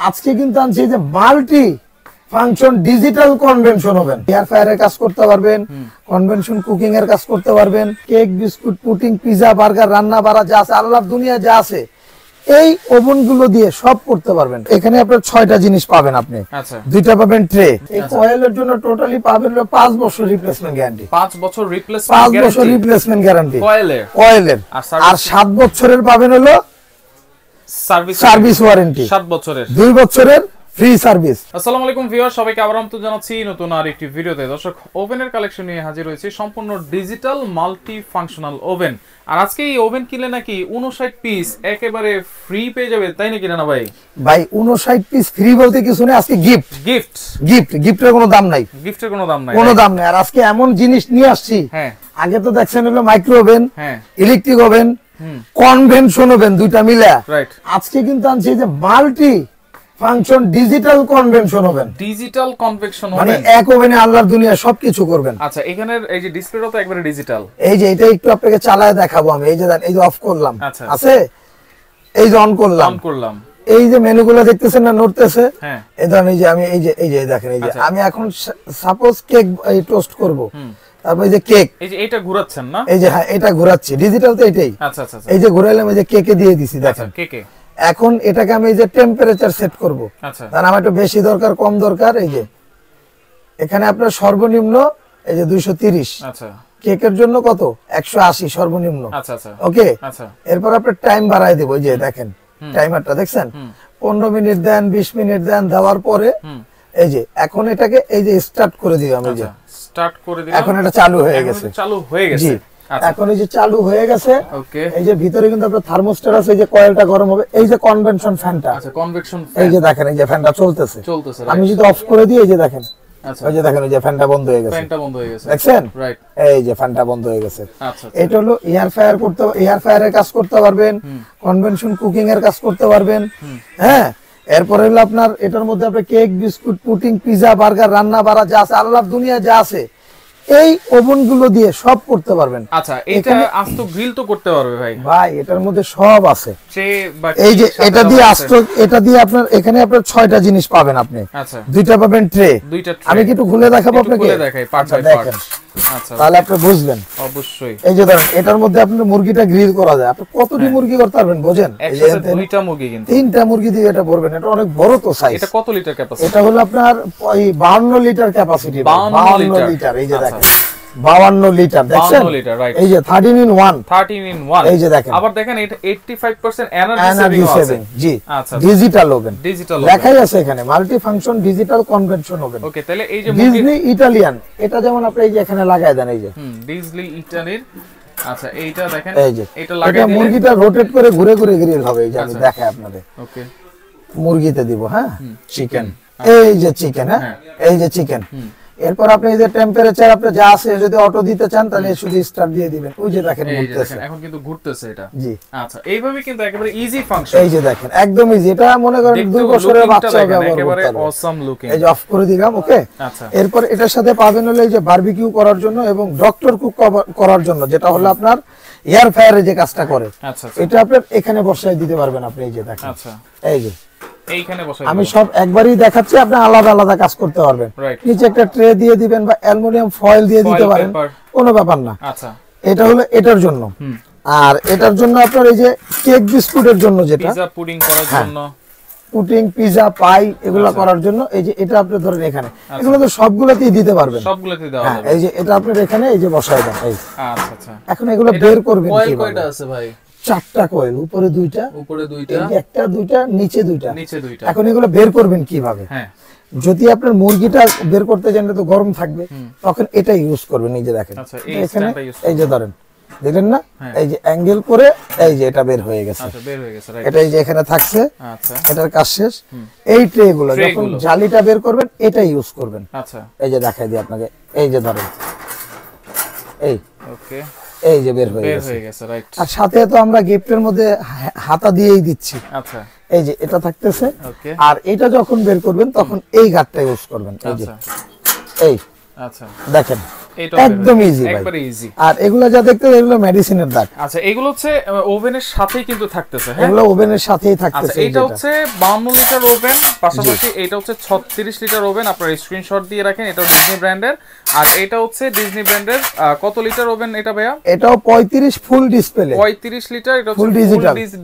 আজকে কিন্তু আনছি যে multi function digital convection oven. Air ফায়ারের কাজ করতে পারবেন, কনভেনশন কুকিং এর কাজ করতে পারবেন, cake biscuit putting pizza burger রান্না বাড়া যা আছে আল্লাহর দুনিয়া যা আছে এই ওভেন গুলো দিয়ে সব করতে পারবেন। এখানে আপনার 6টা জিনিস পাবেন আপনি। আচ্ছা, 2টা পাবেন ট্রে। এই কয়েলের জন্য টোটালি পাবেন 5 বছর রিপ্লেসমেন্ট গ্যারান্টি। 5 বছর রিপ্লেসমেন্ট 5 গ্যারান্টি, বছর রিপ্লেসমেন্ট গ্যারান্টি কয়েলের। আর 7 বছরের পাবেন হলো সার্ভিস ওয়ারেন্টি। 7 বছরের, 2 বছরের ফ্রি সার্ভিস। আসসালামু আলাইকুম ভিউয়ার, সবাইকে আবার আমন্ত্রণ জানাচ্ছি নতুন আরেকটি ভিডিওতে। দর্শক, ওভেনের কালেকশন নিয়ে হাজির হয়েছে, সম্পূর্ণ ডিজিটাল মাল্টি ফাংশনাল ওভেন। আর আজকে এই ওভেন কিনলে নাকি 59 পিস একেবারে ফ্রি পেয়ে যাবে, তাই নাকি না ভাই? ভাই 59 পিস ফ্রি বলতে কিছু নেই, আজকে গিফটের কোনো দাম নাই, কোনো দাম নাই। আর আজকে এমন জিনিস নিয়ে আসছি, হ্যাঁ আগে তো দেখছেন হলো মাইক্রো ওভেন, হ্যাঁ ইলেকট্রিক ওভেন, কনভেনশন ওভেন, দুইটা মিলে। রাইট, আজকে কিন্তু আনছি যে multi function digital convection oven. Digital convection মানে ওভেন, এক ওভেনে আল্লাহর দুনিয়া সবকিছু করবেন। আচ্ছা, এখানের এই যে ডিসপ্লেটা তো একবারে ডিজিটাল। এই যে এটা একটু আপনাকে চালায় দেখাবো আমি। এই যে এই যে অফ করলাম, আচ্ছা, আছে এই যে অন করলাম, এই যে মেনুগুলো দেখতেছেন না নড়তেছে, হ্যাঁ এই ধরেন এই যে আমি এই যে দেখেন, এই যে আমি এখন সাপোজ কেক টোস্ট করব, তারপর এই যে কেক, এই যে এটা ঘোরাচ্ছেন না, এই যে হ্যাঁ এটা ঘোরাচ্ছি, ডিজিটাল তো এটাই। আচ্ছা আচ্ছা, এই যে ঘোরাইলাম, এই যে কেকে দিয়ে দিছি, দেখেন কেকে। এখন এটাকে আমি এই যে টেম্পারেচার সেট করব, আচ্ছা, কারণ আমার একটু বেশি দরকার কম দরকার। এই যে এখানে আপনার সর্বনিম্ন এই যে 230, আচ্ছা, কেকের জন্য কত 180 সর্বনিম্ন। আচ্ছা আচ্ছা, ওকে, আচ্ছা, এরপর আপনার টাইম বাড়ায় দেব। এই যে দেখেন টাইমারটা দেখছেন, 15 মিনিট দেন, 20 মিনিট দেন, দেওয়ার পরে এই যে এখন এটাকে এই যে স্টার্ট করে দিলাম। এই যে স্টার্ট করে দিলাম, এখন এটা চালু হয়ে গেছে, চালু হয়ে গেছে। এখন এই যে চালু হয়ে গেছে। ওকে, এই যে ভিতরে কিন্তু আপনার থার্মোস্ট্যাট আছে, এই যে কয়েলটা গরম হবে। এই যে কনভেনশন ফ্যানটা, আচ্ছা, কনভেকশন এই যে দেখেন এই যে ফ্যানটা চলতেছে। আমি যদি অফ করে দিই, এই যে দেখেন, আচ্ছা, এই যে দেখেন এই যে ফ্যানটা বন্ধ হয়ে গেছে, ফ্যানটা বন্ধ হয়ে গেছে, দেখছেন? রাইট, এই যে ফ্যানটা বন্ধ হয়ে গেছে। আচ্ছা, এটা হলো এয়ার ফায়ারের কাজ করতে পারবেন, কনভেনশন কুকিং এর কাজ করতে পারবেন। হ্যাঁ, এরপরে হলো আপনার এটার মধ্যে আপনি cake biscuit putting pizza burger রান্না বাড়া যা আছে আল্লাহর দুনিয়া যা আছে এই ওভেন গুলো দিয়ে সব করতে পারবেন। আচ্ছা, এটা আস্ত গ্রিল তো করতে পারবে ভাই? ভাই এটার মধ্যে সব আছে। এই যে এটা দিয়ে আপনার এখানে আপনার 6টা জিনিস পাবেন আপনি। আচ্ছা, 2টা পাবেন ট্রে। আমি কি একটু খুলে দেখাবো আপনাকে? খুলে দেখাই, পার্ট বাই পার্ট। আচ্ছা, তাহলে আপনি বুঝবেন অবশ্যই। এই যে ধরেন এটার মধ্যে আপনার মুরগিটা গ্রিল করা যায়। আপনি কতটি মুরগি করতে পারবেন বোঝেন? একসাথে 2টা মুরগি, কিন্তু 3টা মুরগি দিয়ে এটা করবেন। এটা অনেক বড় তো সাইজ। এটা কত লিটার ক্যাপাসিটি? এটা হলো আপনার 52 লিটার ক্যাপাসিটি। 52 লিটার, এই যে দেখেন 52 লিটার, দেখছেন? এই যে 13 in 1, এই যে দেখেন। আবার দেখেন এটা 85% এনার্জি সেভিং আছে। জি, আচ্ছা, ডিজিটাল ওভেন লেখাই আছে এখানে, multi function digital convection oven. Okay, তাহলে এই যে ডিজনি ইটালিয়ান, এটা যেমন আপনি এই যে এখানে লাগায় দেন, এই যে ডিজনি ইটালির। আচ্ছা, এইটা দেখেন, এই যে এটা লাগাই দিলে মুরগিটা রোটেট করে ঘুরে ঘুরে গ্রিল হবে। এই যে আমি দেখাই আপনাদের। ওকে, মুরগিতে দিব, হ্যাঁ চিকেন, এই যে চিকেন, হ্যাঁ এই যে চিকেন। এরপর আপনি এই যে টেম্পারেচার আপনি যা আছে যদি অটো দিতে চান তাহলে শুধু স্টার্ট দিয়ে দিবেন। ওই যে দেখেন ঘুরতেছে, এখন কিন্তু ঘুরতেছে এটা। জি, আচ্ছা, এইভাবে কিন্তু একেবারে ইজি ফাংশন। এই যে দেখেন একদম ইজি। এটা মনে করেন 2 বছরের বাচ্চা ব্যবহার করতে একেবারে পারবে। Awesome looking. এই যে অফ করে দিলাম। ওকে, আচ্ছা, এরপর এটার সাথে পাবেন হলো এই যে বারবিকিউ করার জন্য এবং ডক্টর কুক করার জন্য, যেটা হলো আপনার এয়ার ফায়ারে যে কাজটা করে। আচ্ছা, এটা আপনি এখানে বসায় দিতে পারবেন। আপনি এই যে দেখেন, আচ্ছা, এই যে এইখানে বসাই আমি সব একবারই দেখাচ্ছি, আপনি আলাদা আলাদা কাজ করতে পারবেন। নিচে একটা ট্রে দিয়ে দিবেন বা অ্যালুমিনিয়াম ফয়েল দিয়ে দিতে পারেন, কোনো ব্যাপার না। আচ্ছা, এটা হলো এটার জন্য। আর এটার জন্য আপনার এই যে কেক বিস্কুটের জন্য, যেটা পিজা পুডিং করার জন্য, পুটিং পিজা পাই এগুলা করার জন্য, এই যে এটা আপনি ধরেন এখানে, এগুলো তো সবগুলোতেই দিতে পারবেন, সবগুলোতেই দেওয়া যাবে। এই যে এটা আপনি এখানে এই যে বসায় দেন। এই আচ্ছা আচ্ছা, এখন এগুলো বের করবেন কিভাবে? কয়টা আছে ভাই? 4টা কয়েল, উপরে 2টা, একটা 2টা, নিচে 2টা। এখন এগুলো বের করবেন কিভাবে? হ্যাঁ, যদি আপনার মুরগিটা বের করতে জানলে তো গরম থাকবে, তখন এটা ইউজ করবেন। এই যে দেখেন এখানে, এই যে ধরেন, দেখেন না, এই যে অ্যাঙ্গেল করে এই যে এটা বের হয়ে গেছে। আচ্ছা, বের হয়ে গেছে, রাইট। এটা এই যে এখানে থাকছে। আচ্ছা, এটার কাজ শেষ। এই ট্রে গুলো যখন জালিটা বের করবেন এটা ইউজ করবেন। আচ্ছা, এই যে দেখাই দিই আপনাকে, এই যে ধরেন, এই ওকে, এই যে বের হয়ে গেছে, রাইট। আর সাথে তো আমরা গিফটের মধ্যে হাতা দিয়েই দিচ্ছি। আচ্ছা, এই যে এটা থাকতেছে। ওকে, আর এটা যখন বের করবেন তখন এই গাঁটটা ইউজ করবেন। এই যে এই আচ্ছা, দেখেন এটা একদম ইজি একবারে ইজি। আর এগুলো যা দেখতে এগুলো মেডিসিনের দাগ। আচ্ছা এগুলো হচ্ছে ওভেনের সাথেই কিন্তু থাকতেছে। হ্যাঁ এগুলো ওভেনের সাথেই আচ্ছা থাকতেছে। এটা হচ্ছে 52 লিটার ওভেন, পাশাপাশি এটা হচ্ছে 36 লিটার ওভেন। আপনারা স্ক্রিনশট দিয়ে রাখেন। এটাও ডিজনি ব্র্যান্ডের। আর এটা হচ্ছে ডিজনি ব্র্যান্ডের কত লিটার ওভেন এটা ভাইয়া? এটাও 35 ফুল ডিসপ্লে, 35 লিটার। এটা হচ্ছে ফুল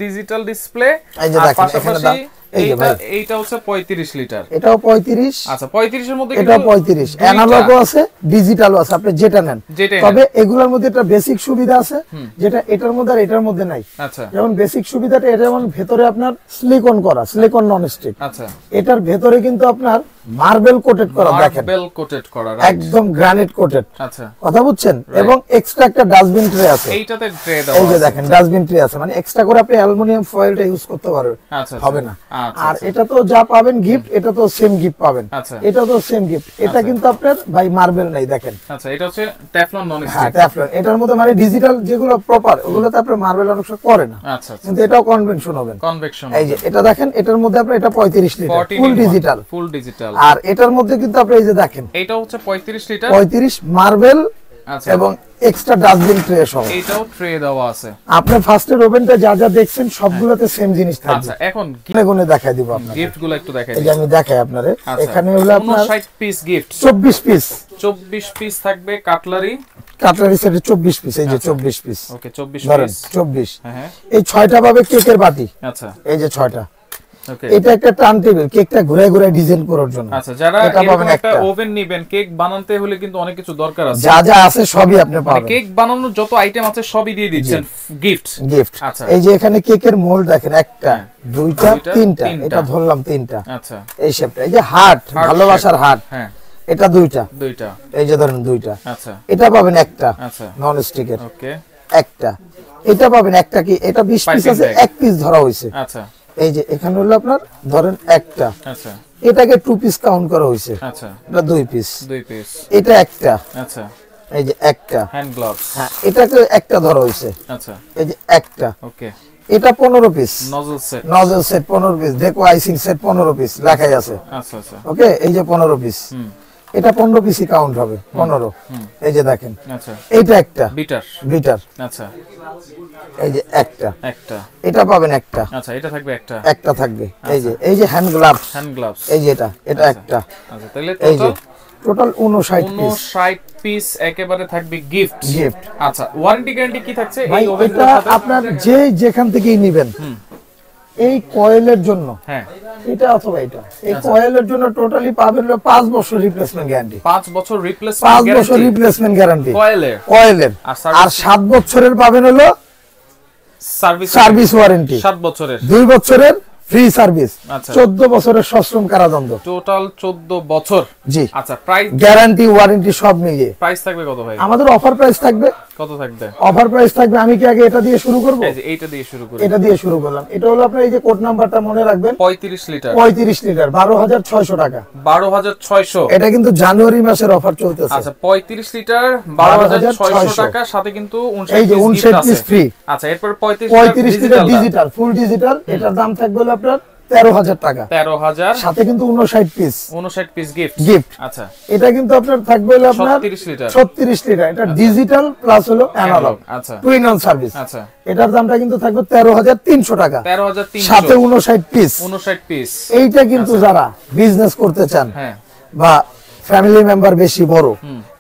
ডিজিটাল ডিসপ্লে। এই যে আর দেখেন এখানে পাশাপাশি এই যে ভাই এইটা হচ্ছে 35 লিটার। এটাও 35। আচ্ছা 35 এর মধ্যে এটাও 35, অ্যানালগও আছে ডিজিটালও আছে, আপনি যেটা নেন। তবে এগুলোর মধ্যে একটা বেসিক সুবিধা আছে যেটা এটার মধ্যে আর এটার মধ্যে নাই। আচ্ছা যেমন বেসিক সুবিধাটা এটা যেমন ভেতরে আপনার সিলিকন করা, সিলিকন নন স্টিক। আচ্ছা এটার ভেতরে কিন্তু আপনার মার্বেল কোটেড করা, দেখেন মার্বেল কোটেড করা, একদম গ্রানাইট কোটেড। আচ্ছা কথা বুঝছেন? এবং এক্সট্রা একটা ডাস্টবিন ট্রে আছে। এইটাতে ট্রে দাও, এই যে দেখেন ডাস্টবিন ট্রে আছে, মানে এক্সট্রা করে আপনি অ্যালুমিনিয়াম ফয়েলটা ইউজ করতে পারবেন, আচ্ছা হবে না। আচ্ছা আর এটা তো যা পাবেন গিফট, এটা তো সেম গিফট পাবেন। আচ্ছা এটা তো সেম গিফট। এটা কিন্তু আপনার ভাই মার্বেল নাই, দেখেন। আচ্ছা এটা হচ্ছে টেফলন নন হ্যাঁ স্টিক। টেফলন। এটার মধ্যে মানে ডিজিটাল যেগুলো প্রপার ওগুলোতে আপনার মার্বেল অনেক সময় করে না, আচ্ছা আচ্ছা কিন্তু এটাও কনভেনশন হবে। কনভেকশন। এই যে এটা দেখেন, এটার মধ্যে আপনার এটা 35 litre full digital. Full digital. আর এটার মধ্যে কিন্তু আপনি এই যে দেখেন এটা হচ্ছে 35 লিটার, 35 মার্বেল আচ্ছা এবং এক্সট্রা ডাস্টবিন ট্রে সহ। এটাও ট্রে দেওয়া আছে। আপনি ফার্স্টের ওভেনটা যা যা দেখছেন সবগুলোতে সেম জিনিস থাকবে। আচ্ছা এখন গুনে দেখাই দিব আপনাকে। গিফট গুলো একটু দেখাই এই দিই। যে আমি দেখাই আপনারে। এখানে হলো আপনার 59 পিস গিফট, 24 পিস 24 পিস থাকবে কাটলারি। কাটলারি সেটে 24 পিস, এই যে 24 পিস। ওকে 24 ধরেন পিস। 24। হ্যাঁ এই 6টা পাবে কেকের বাটি, আচ্ছা এই যে 6টা। ওকে এটা একটা টার্ন টেবিল, কেকটা ঘুরে ঘুরে ডিজাইন করার জন্য। আচ্ছা যারা এটা পাবেন এরকম একটা একটা। ওভেন নেবেন, কেক বানাতে হলে কিন্তু অনেক কিছু দরকার আছে। যা যা আছে সবই আপনি মানে পাবেন। কেক বানানোর যত আইটেম আছে সবই দিয়ে দিচ্ছেন গিফট। গিফট। আচ্ছা এই যে এখানে কেকের মোল্ড দেখেন, একটা দুইটা তিনটা, তিনটা। এটা ধরলাম তিনটা। আচ্ছা এই শেপটা, এই যে হার্ট, ভালোবাসার হার্ট, হ্যাঁ এটা দুইটা। দুইটা। এই যে ধরেন দুইটা। আচ্ছা এটা পাবেন একটা আচ্ছা নন স্টিকের, ওকে একটা। এটা পাবেন একটা, কি এটা 20 পিস Piping আছে, bag। এক পিস ধরা হয়েছে। আচ্ছা এই যে এখানে হলো আপনার ধরেন একটা, আচ্ছা এটাকে 2 পিস কাউন্ট করা হয়েছে, আচ্ছা এটা 2 পিস। 2 পিস। এটা একটা, আচ্ছা এই যে একটা। Hand gloves. হ্যাঁ এটাকে একটা ধরা হয়েছে, আচ্ছা এই যে একটা। ওকে এটা 15 piece nozzle set. Nozzle set 15 piece, দেখো আইসিং সেট 15 পিস লেখাই আছে। আচ্ছা আচ্ছা ওকে এই যে 15 পিস, হুম এটা 15 পিসই কাউন্ট হবে, 15। এই যে দেখেন আচ্ছা এইটা একটা বিটার। বিটার, আচ্ছা এই যে একটা। একটা। এটা পাবেন একটা, আচ্ছা এটা থাকবে একটা। একটা থাকবে। এই যে হ্যান্ড গ্লাভস, হ্যান্ড গ্লাভস। এই যে এটা একটা। আচ্ছা তাহলে এই যে টোটাল টোটাল 59 পিস 59 পিস একেবারে থাকবে গিফট। গিফট। আচ্ছা ওয়ারেন্টি গ্যারান্টি কি থাকছে ভাই এই ওভেনটার এটা সাথে? আপনার যে যেখান থেকেই নেবেন এই কয়েলের জন্য, হ্যাঁ এটা অথবা এটা, এই কয়েলের জন্য টোটালি পাবেন 5 বছর রিপ্লেসমেন্ট গ্যারান্টি। 5 বছর 5 রিপ্লেসমেন্ট বছর গ্যারান্টি রিপ্লেসমেন্ট গ্যারান্টি কয়েলের। কয়েলের। আর 7 বছরের পাবেন হলো সার্ভিস ওয়ারেন্টি, 7 বছরের। 2 বছরের ফ্রি সার্ভিস, আচ্ছা 14 বছরের সশ্রম কারাদণ্ড। টোটাল 14 বছর। জি আচ্ছা প্রাইস গ্যারান্টি ওয়ারেন্টি সব মিলিয়ে প্রাইস থাকবে কত ভাই? আমাদের অফার প্রাইস থাকবে। কত থাকবে? অফার প্রাইস থাকবে, আমি কি আগে এটা দিয়ে শুরু করব? এই যে এইটা দিয়ে শুরু করি। এটা দিয়ে শুরু করলাম। এটা হলো আপনার এই যে কোড নাম্বারটা মনে রাখবেন, 35 লিটার 35 লিটার 12,600 টাকা। 12600। এটা কিন্তু জানুয়ারি মাসের অফার চলতেছে। আচ্ছা 35 লিটার 12600 টাকা, সাথে কিন্তু এই যে 59 59 পিস ফ্রি। আচ্ছা এরপর 35 35 litre digital digital full digital, এটার দাম থাকবে হলো আপনার 13,000 টাকা, 13000, সাথে কিন্তু 59 পিস 59 পিস গিফট। গিফট। আচ্ছা এটা কিন্তু আপনার থাকবে হলো আপনার 36 লিটার 36 লিটার। এটা ডিজিটাল প্লাস হলো অ্যানালগ, আচ্ছা টু ইন ওয়ান সার্ভিস। আচ্ছা এটার দামটা কিন্তু থাকবে 13,300 টাকা, 13300, সাথে 59 পিস। 59 পিস। এইটা কিন্তু যারা বিজনেস করতে চান হ্যাঁ বা ফ্যামিলি মেম্বার বেশি বড়,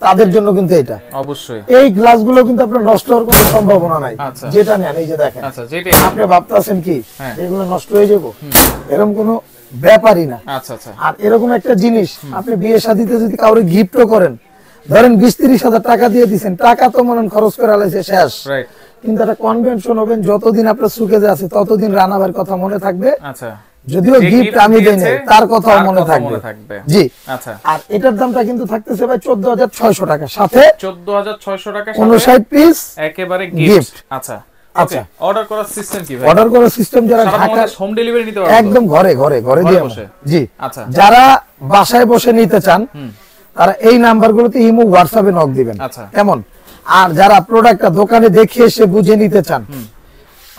তাদের জন্য কিন্তু এটা। অবশ্যই। এই গ্লাসগুলো কিন্তু আপনার নষ্ট হওয়ার কোনো সম্ভাবনা নাই, আচ্ছা। যেটা নেন। এই যে দেখেন, আচ্ছা যেটা আপনি ভাবতেছেন কি হ্যাঁ। এগুলো নষ্ট হয়ে যাবো, এরকম কোনো ব্যাপারই না। আচ্ছা আচ্ছা আর এরকম একটা জিনিস আপনি বিয়ে শাদীতে যদি কাউরে গিফটও করেন, ধরেন 20-30 হাজার টাকা দিয়ে দিচ্ছেন, টাকা তো মনে খরচ করে আলাইছে শেষ, রাইট। কিন্তু একটা কনভেনশন হবেন, যতদিন আপনার সুখে আছে ততদিন রানাবার কথা মনে থাকবে। আচ্ছা যদিও যে গিফট gift আমি দেই দিয়েছে, নাই, তার কথাও তার মনে কথাও থাকবে। মনে থাকবে। জি আচ্ছা আর এটার দামটা কিন্তু থাকতেছে ভাই 14,600 টাকা, সাথে 14600 টাকা, 59 পিস একেবারে gift। গিফট। আচ্ছা আচ্ছা। অর্ডার করার সিস্টেম কি ভাই? অর্ডার করার সিস্টেম যারা ঢাকা হোম ডেলিভারি নিতে পারবে? একদম ঘরে ঘরে ঘরে দিয়ে বসে? জি। আচ্ছা যারা বাসায় বসে নিতে চান তারা এই নাম্বারগুলোতে ইমো হোয়াটসঅ্যাপে নক দিবেন, আচ্ছা কেমন? আর যারা প্রোডাক্টটা দোকানে দেখে এসে বুঝে নিতে চান,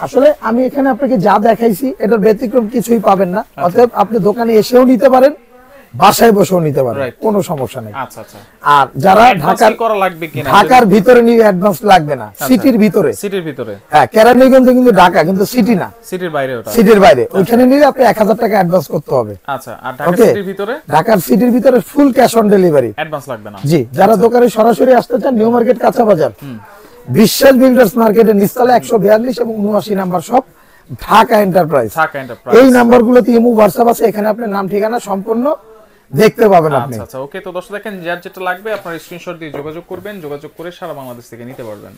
আসলে আমি এখানে আপনাকে যা দেখাইছি এটার ব্যতিক্রম কিছুই পাবেন না। অতএব আপনি দোকানে এসেও নিতে পারেন, বাসায় বসেও নিতে পারবেন, Right. কোনো সমস্যা নেই। আচ্ছা আচ্ছা, আর যারা অ্যাডভান্স ঢাকার করা লাগবে কিনা? ঢাকার ভিতরে নিয়ে অ্যাডভান্স লাগবে না, সিটির ভিতরে। সিটির ভিতরে, হ্যাঁ, কেরানীগঞ্জ কিন্তু ঢাকা, কিন্তু সিটি না, সিটির বাইরে ওটা। সিটির বাইরে। ওইখানে নিলে আপনি 1000 টাকা অ্যাডভান্স করতে হবে। আচ্ছা, আর ঢাকা Okay. সিটির ভিতরে ঢাকার সিটির ভিতরে full cash on delivery. Advance লাগবে না। জি, যারা দোকানে সরাসরি আসতে চান, নিউ মার্কেট কাঁচা বাজার, বিশ্বাস বিল্ডার্স মার্কেটের নিচতলা 142 এবং 79 number shop, Dhaka enterprise. Dhaka enterprise. এই নাম্বারগুলোতে ইমো হোয়াটসঅ্যাপ আছে, এখানে আপনার নাম ঠিকানা সম্পূর্ণ দেখতে পাবেন আপনি। আচ্ছা আচ্ছা, ওকে। তো দর্শক দেখেন, যার যেটা লাগবে আপনার স্ক্রিনশট দিয়ে যোগাযোগ করবেন, যোগাযোগ করে সারা বাংলাদেশ থেকে নিতে পারবেন।